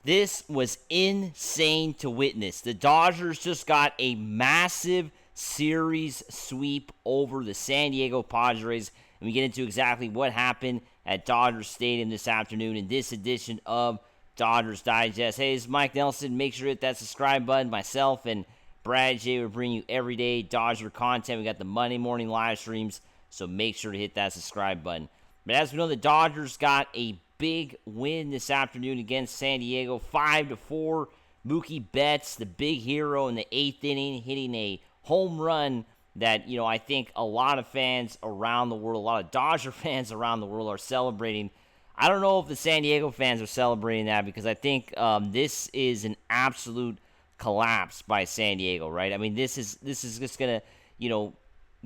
This was insane to witness. The Dodgers just got a massive series sweep over the San Diego Padres. And we get into exactly what happened at Dodger Stadium this afternoon in this edition of Dodgers Digest. Hey, it's Mike Nelson. Make sure to hit that subscribe button. Myself and Brad J will bring you everyday Dodger content. We got the Monday morning live streams, so make sure to hit that subscribe button. But as we know, the Dodgers got a big win this afternoon against San Diego, 5-4. Mookie Betts, the big hero in the 8th inning, hitting a home run that, I think a lot of fans around the world, a lot of Dodger fans around the world are celebrating. I don't know if the San Diego fans are celebrating that because I think this is an absolute collapse by San Diego, right? I mean, this is just going to,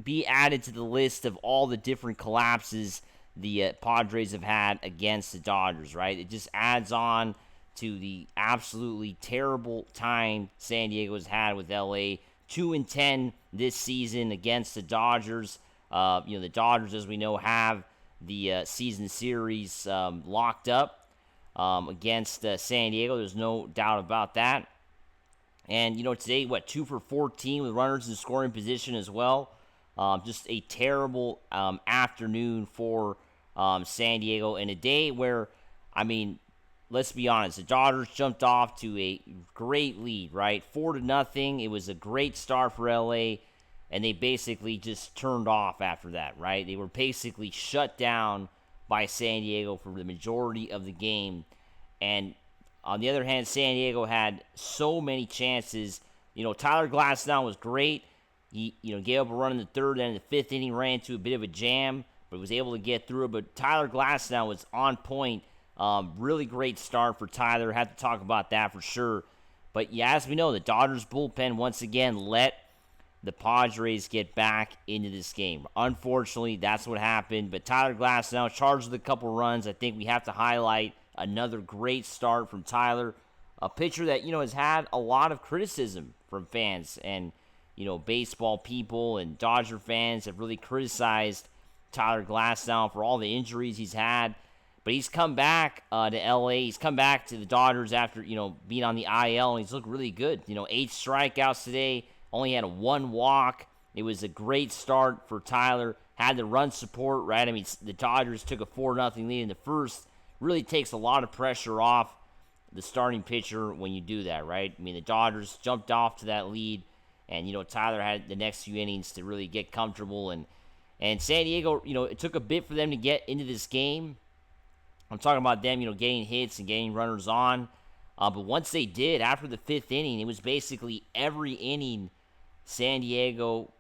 be added to the list of all the different collapses the Padres have had against the Dodgers, right? It just adds on to the absolutely terrible time San Diego has had with LA. 2-10 this season against the Dodgers. The Dodgers, as we know, have the season series locked up against San Diego. There's no doubt about that. And, today, 2 for 14 with runners in scoring position as well. Just a terrible afternoon for San Diego in a day where, let's be honest, the Dodgers jumped off to a great lead, right? 4-0. It was a great start for LA, and they basically just turned off after that, right? They were basically shut down by San Diego for the majority of the game. And on the other hand, San Diego had so many chances. Tyler Glasnow was great. He, gave up a run in the third, and in the fifth inning ran into a bit of a jam, but was able to get through it. But Tyler Glasnow was on point. Really great start for Tyler. Have to talk about that for sure. But yeah, as we know, the Dodgers bullpen once again let the Padres get back into this game. Unfortunately, that's what happened. But Tyler Glasnow charged with a couple runs. I think we have to highlight another great start from Tyler, a pitcher that has had a lot of criticism from fans and baseball people and Dodger fans have really criticized Tyler Glasnow for all the injuries he's had. But he's come back to LA. He's come back to the Dodgers after, being on the IL, and he's looked really good. 8 strikeouts today, only had 1 walk. It was a great start for Tyler. Had the run support, right? The Dodgers took a 4-0 lead in the first. Really takes a lot of pressure off the starting pitcher when you do that, right? The Dodgers jumped off to that lead. And, Tyler had the next few innings to really get comfortable. And San Diego, it took a bit for them to get into this game. I'm talking about them, getting hits and getting runners on. But once they did, after the 5th inning, it was basically every inning San Diego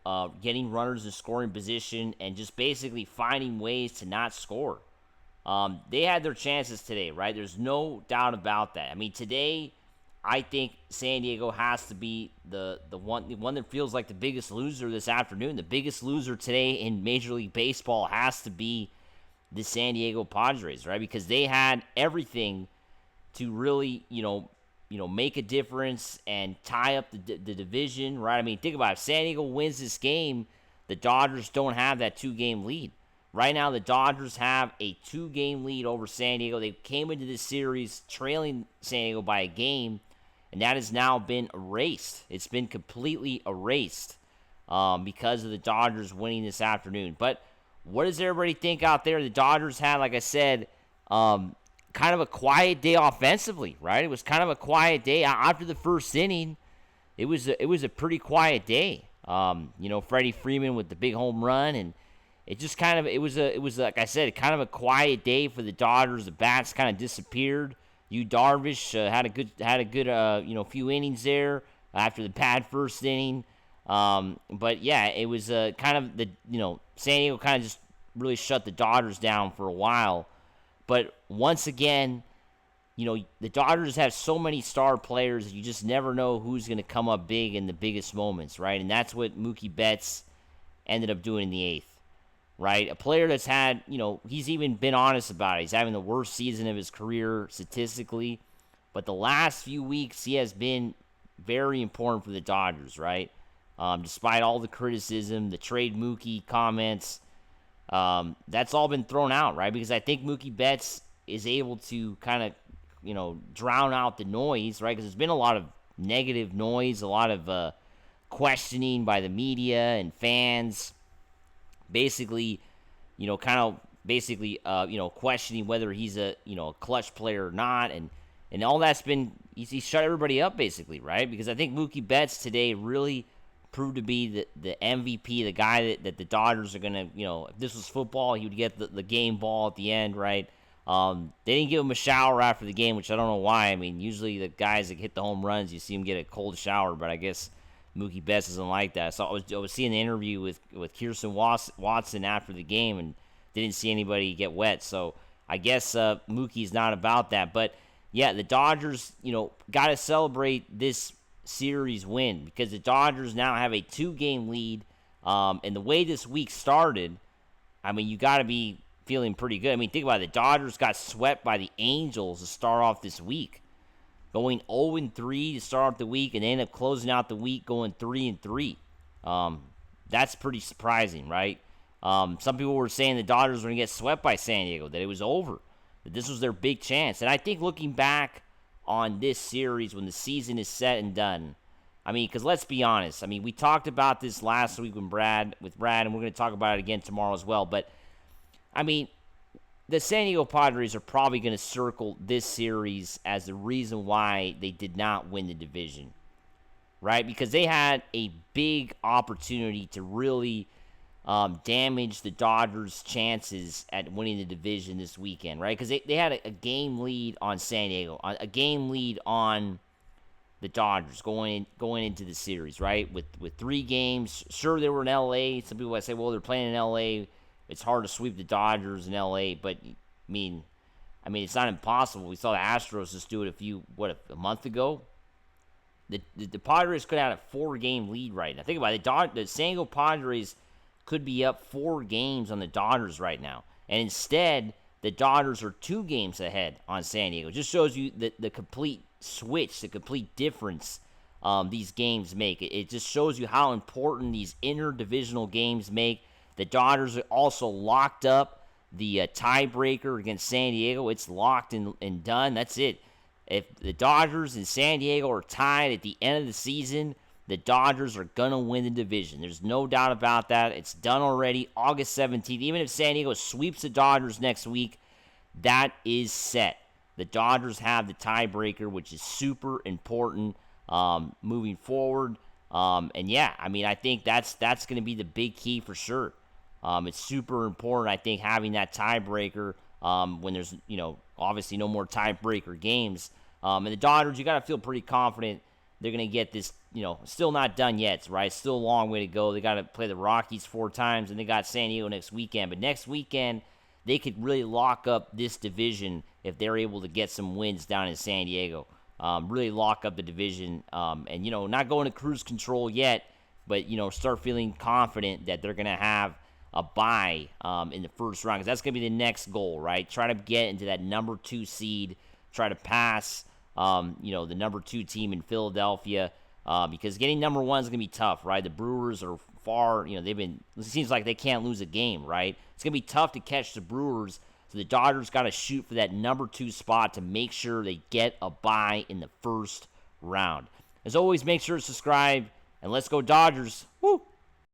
getting runners in scoring position and just basically finding ways to not score. They had their chances today, right? There's no doubt about that. Today, I think San Diego has to be the one that feels like the biggest loser this afternoon. The biggest loser today in Major League Baseball has to be the San Diego Padres, right? Because they had everything to really, make a difference and tie up the division, right? Think about it. If San Diego wins this game, the Dodgers don't have that 2-game lead. Right now, the Dodgers have a 2-game lead over San Diego. They came into this series trailing San Diego by a game, and that has now been erased. It's been completely erased because of the Dodgers winning this afternoon. But what does everybody think out there? The Dodgers had, like I said, kind of a quiet day offensively, right? It was kind of a quiet day. After the first inning, it was a pretty quiet day. Freddie Freeman with the big home run, and it just it was like I said, kind of a quiet day for the Dodgers. The bats kind of disappeared. Darvish had a good few innings there after the bad first inning. But yeah, it was kind of San Diego kind of just really shut the Dodgers down for a while. But once again, the Dodgers have so many star players that you just never know who's going to come up big in the biggest moments, right? And that's what Mookie Betts ended up doing in the 8th. Right? A player that's had, he's even been honest about it. He's having the worst season of his career statistically. But the last few weeks, he has been very important for the Dodgers, right? Despite all the criticism, the trade Mookie comments, that's all been thrown out, right? Because I think Mookie Betts is able to kind of drown out the noise, right? Because there's been a lot of negative noise, a lot of questioning by the media and fans, basically, questioning whether he's a clutch player or not, and all that's been he shut everybody up basically, right? Because I think Mookie Betts today really proved to be the MVP, the guy that the Dodgers are gonna, if this was football, he would get the game ball at the end, right? They didn't give him a shower after the game, which I don't know why. I mean, usually the guys that hit the home runs, you see them get a cold shower, but I guess Mookie Betts isn't like that. So I was seeing the interview with Kirsten Watson after the game, and didn't see anybody get wet. So I guess Mookie's not about that. But yeah, the Dodgers, got to celebrate this series win because the Dodgers now have a 2-game lead. And the way this week started, I mean, you got to be feeling pretty good. I mean, think about it. The Dodgers got swept by the Angels to start off this week, going 0-3 to start off the week, and they end up closing out the week going 3-3. That's pretty surprising, right? Some people were saying the Dodgers were going to get swept by San Diego, that it was over, that this was their big chance. And I think looking back on this series when the season is set and done, I mean, because let's be honest, I mean, we talked about this last week with Brad, and we're going to talk about it again tomorrow as well. But, I mean, the San Diego Padres are probably going to circle this series as the reason why they did not win the division, right? Because they had a big opportunity to really damage the Dodgers' chances at winning the division this weekend, right? Because they had a game lead on San Diego, a game lead on the Dodgers going into the series, right? With 3 games. Sure, they were in L.A. Some people might say, well, they're playing in L.A. It's hard to sweep the Dodgers in L.A., but, I mean, it's not impossible. We saw the Astros just do it a month ago? The Padres could have had a 4-game lead right now. Think about it. The San Diego Padres could be up 4 games on the Dodgers right now. And instead, the Dodgers are 2 games ahead on San Diego. It just shows you the complete switch, the complete difference these games make. It just shows you how important these interdivisional games make. The Dodgers are also locked up the tiebreaker against San Diego. It's locked and done. That's it. If the Dodgers and San Diego are tied at the end of the season, the Dodgers are going to win the division. There's no doubt about that. It's done already, August 17th. Even if San Diego sweeps the Dodgers next week, that is set. The Dodgers have the tiebreaker, which is super important moving forward. And yeah, I mean, I think that's going to be the big key for sure. It's super important, I think, having that tiebreaker when there's, obviously no more tiebreaker games. And the Dodgers, you got to feel pretty confident they're going to get this, still not done yet, right? Still a long way to go. They got to play the Rockies 4 times, and they got San Diego next weekend. But next weekend, they could really lock up this division if they're able to get some wins down in San Diego. Really lock up the division. And, not going to cruise control yet, but, start feeling confident that they're going to have a bye in the first round. Because that's going to be the next goal, right? Try to get into that number 2 seed. Try to pass, the number 2 team in Philadelphia. Because getting number 1 is going to be tough, right? The Brewers are far, it seems like they can't lose a game, right? It's going to be tough to catch the Brewers, so the Dodgers got to shoot for that number 2 spot to make sure they get a bye in the first round. As always, make sure to subscribe, and let's go Dodgers. Woo!